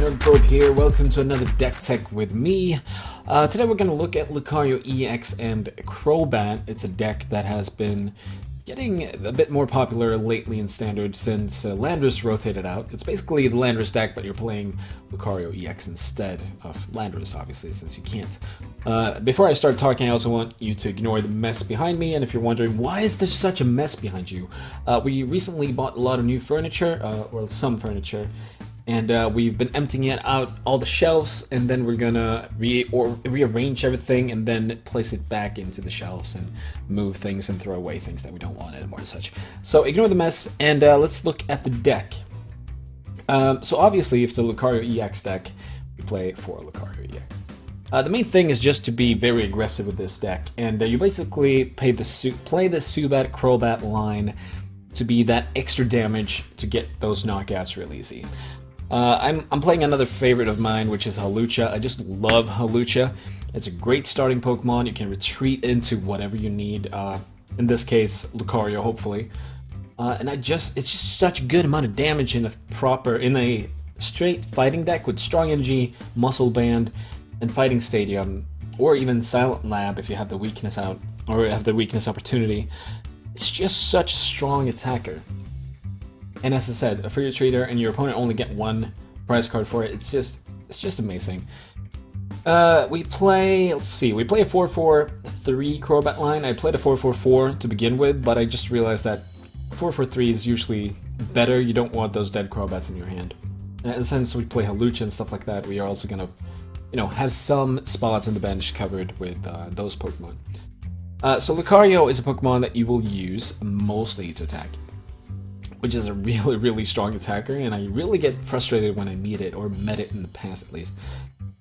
Nurgleprobe here. Welcome to another Deck Tech with me. Today we're going to look at Lucario-EX and Crobat. It's a deck that has been getting a bit more popular lately in Standard since Landorus rotated out. It's basically the Landorus deck, but you're playing Lucario-EX instead of Landorus, obviously, since you can't. Before I start talking, I also want you to ignore the mess behind me, and if you're wondering, why is there such a mess behind you? We recently bought a lot of new furniture, or some furniture, and we've been emptying out all the shelves, and then we're gonna rearrange everything and then place it back into the shelves and move things and throw away things that we don't want anymore and such. So ignore the mess, and let's look at the deck. So obviously, if it's a Lucario-EX deck, we play for Lucario-EX. The main thing is just to be very aggressive with this deck, and you basically play the Subat-Crobat line to be that extra damage to get those knockouts real easy. I'm playing another favorite of mine, which is Hawlucha. I just love Hawlucha. It's a great starting Pokemon. You can retreat into whatever you need. In this case, Lucario, hopefully. And it's just such a good amount of damage in a straight fighting deck with strong energy, muscle band, and fighting stadium, or even Silent Lab if you have the weakness out or have the weakness opportunity. It's just such a strong attacker. And as I said, a free retreater, and your opponent only get one prize card for it. It's just amazing. We play a 4-4-3 Crobat line. I played a 4-4-4 to begin with, but I just realized that 4-4-3 is usually better. You don't want those dead Crobats in your hand. And since we play Hawlucha and stuff like that, we are also gonna, have some spots on the bench covered with those Pokemon. So Lucario is a Pokemon that you will use mostly to attack, which is a really, really strong attacker, and I really get frustrated when I meet it, or met it in the past at least.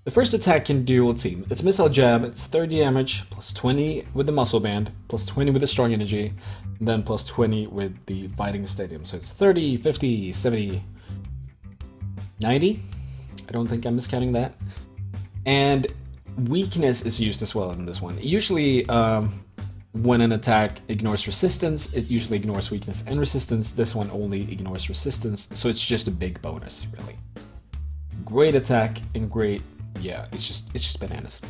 The first attack can do, let's see, it's Missile Jab, it's 30 damage, plus 20 with the Muscle Band, plus 20 with the Strong Energy, and then plus 20 with the Fighting Stadium. So it's 30, 50, 70, 90? I don't think I'm miscounting that. And Weakness is used as well in this one. Usually, when an attack ignores resistance, it usually ignores weakness and resistance. This one only ignores resistance, so it's just a big bonus, really. Great attack and great, yeah, it's just bananas.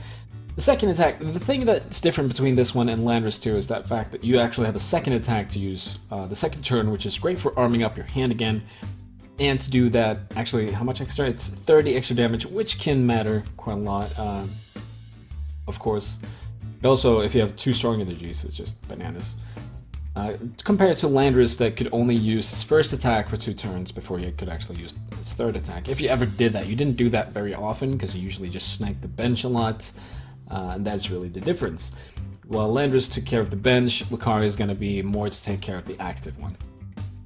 The second attack, the thing that's different between this one and Landorus 2 is that fact that you actually have a second attack to use the second turn, which is great for arming up your hand again. And to do that, actually, how much extra? It's 30 extra damage, which can matter quite a lot, of course. But also, if you have two strong energies, it's just bananas. Compared to Landorus that could only use his first attack for 2 turns before he could actually use his third attack. If you ever did that, you didn't do that very often because you usually just sniped the bench a lot, and that's really the difference. While Landorus took care of the bench, Lucario is going to be more to take care of the active one.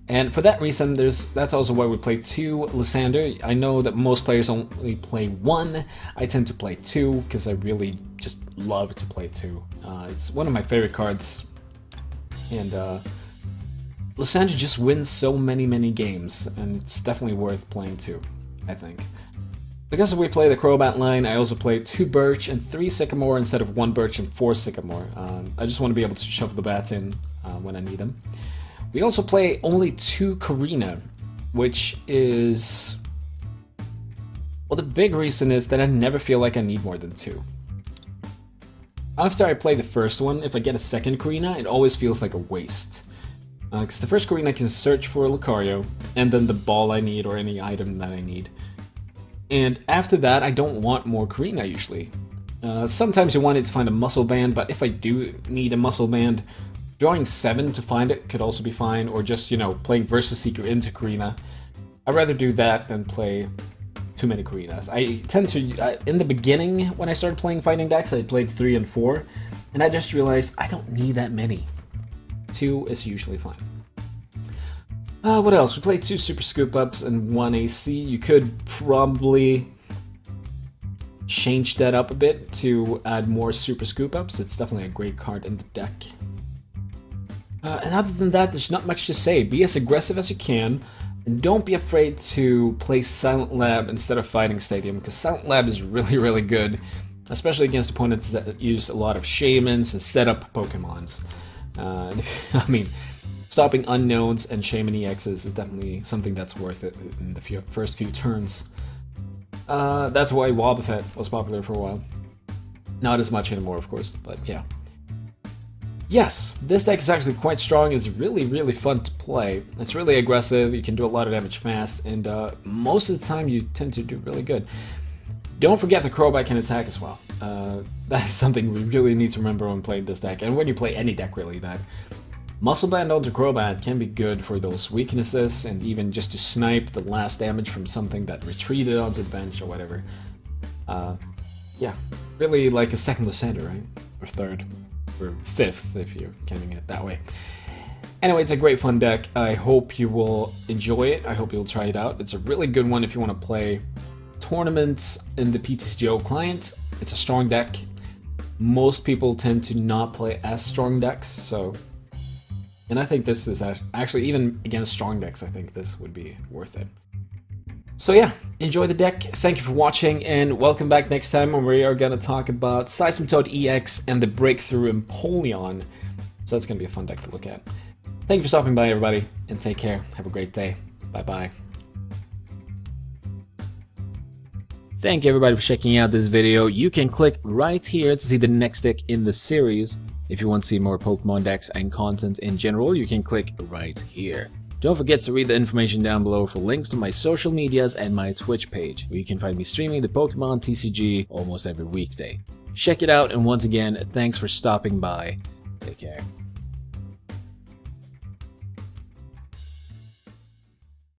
And for that reason, that's also why we play 2 Lysander. I know that most players only play 1. I tend to play 2 because I really just love to play 2. It's one of my favorite cards, and Lysander just wins so many games, and it's definitely worth playing 2, I think. Because we play the Crobat line, I also play 2 Birch and 3 Sycamore instead of 1 Birch and 4 Sycamore. I just want to be able to shove the bats in when I need them. We also play only 2 Karina, which is... well, the big reason is that I never feel like I need more than 2. After I play the first one, if I get a second Karina, it always feels like a waste. Because the first Karina can search for Lucario, and then the ball I need or any item that I need. And after that, I don't want more Karina usually. Sometimes you want it to find a Muscle Band, but if I do need a Muscle Band, drawing 7 to find it could also be fine, or just, playing Versus Seeker into Karina. I'd rather do that than play too many Karinas. I tend to, in the beginning, when I started playing fighting decks, I played 3 and 4, and I just realized I don't need that many. 2 is usually fine. What else? We played 2 Super Scoop Ups and 1 AC. You could probably change that up a bit to add more Super Scoop Ups. It's definitely a great card in the deck. And other than that, there's not much to say. Be as aggressive as you can, and don't be afraid to play Silent Lab instead of Fighting Stadium, because Silent Lab is really good, especially against opponents that use a lot of Shamans and setup Pokemons. I mean, stopping Unknowns and Shaman EXs is definitely something that's worth it in the first few turns. That's why Wobbuffet was popular for a while. Not as much anymore, of course, but yeah. Yes, this deck is actually quite strong. It's really, really fun to play. It's really aggressive, you can do a lot of damage fast, and most of the time you tend to do really good. Don't forget the Crobat can attack as well. That is something we really need to remember when playing this deck, and when you play any deck really, that Muscle Band onto Crobat can be good for those weaknesses, and even just to snipe the last damage from something that retreated onto the bench or whatever. Yeah, really like a second Lysander, right? Or third. Or fifth, if you're counting it that way. Anyway, it's a great fun deck. I hope you will enjoy it. I hope you'll try it out. It's a really good one if you want to play tournaments in the PTCGO client. It's a strong deck. Most people tend to not play as strong decks, so... And I think this is actually, even against strong decks, I think this would be worth it. So yeah, enjoy the deck, thank you for watching, and welcome back next time when we are going to talk about Seismitoad EX and the breakthrough Empoleon. So that's going to be a fun deck to look at. Thank you for stopping by, everybody, and take care. Have a great day. Bye-bye. Thank you, everybody, for checking out this video. You can click right here to see the next deck in the series. If you want to see more Pokemon decks and content in general, you can click right here. Don't forget to read the information down below for links to my social medias and my Twitch page, where you can find me streaming the Pokémon TCG almost every weekday. Check it out, and once again, thanks for stopping by. Take care.